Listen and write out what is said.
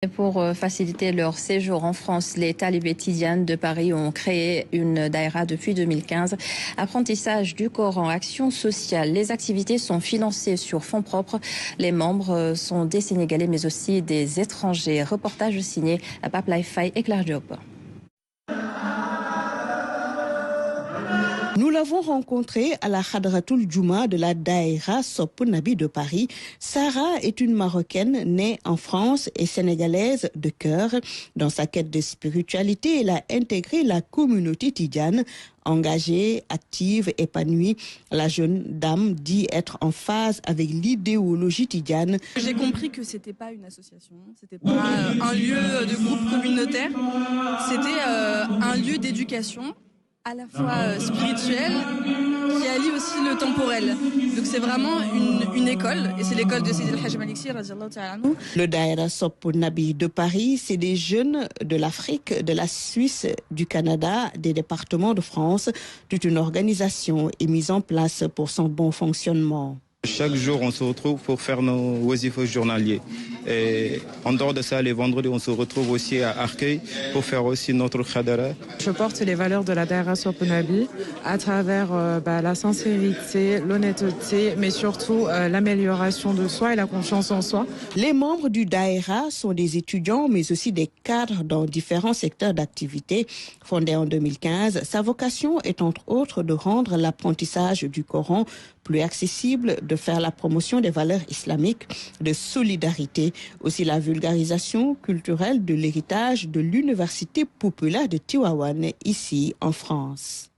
Et pour faciliter leur séjour en France, les talibés tidianes de Paris ont créé une daïra depuis 2015. Apprentissage du Coran, action sociale. Les activités sont financées sur fonds propres. Les membres sont des Sénégalais mais aussi des étrangers. Reportage signé à Pape Laye et Claire Diop. Nous l'avons rencontrée à la Khadratoul Djouma de la Daïra Sopp Nabi de Paris. Sarah est une Marocaine née en France et sénégalaise de cœur. Dans sa quête de spiritualité, elle a intégré la communauté tidiane. Engagée, active, épanouie, la jeune dame dit être en phase avec l'idéologie tidiane. J'ai compris que c'était pas une association, c'était pas un lieu de groupe communautaire, c'était un lieu d'éducation à la fois spirituelle qui allie aussi le temporel. Donc c'est vraiment une école et c'est l'école de Sidi El Hadj Malick Sy radiallahu ta'ala anhu. Le Daïra Sopp Nabi de Paris, c'est des jeunes de l'Afrique, de la Suisse, du Canada, des départements de France. Toute une organisation est mise en place pour son bon fonctionnement. Chaque jour, on se retrouve pour faire nos wazifos journaliers. Et en dehors de ça, les vendredis, on se retrouve aussi à Arcueil pour faire aussi notre khadara. Je porte les valeurs de la Daïra Sopp Nabi à travers la sincérité, l'honnêteté, mais surtout l'amélioration de soi et la confiance en soi. Les membres du Daïra sont des étudiants, mais aussi des cadres dans différents secteurs d'activité. Fondé en 2015, sa vocation est entre autres de rendre l'apprentissage du Coran plus accessible, de faire la promotion des valeurs islamiques, de solidarité, aussi la vulgarisation culturelle de l'héritage de l'Université populaire de Tivaouane, ici en France.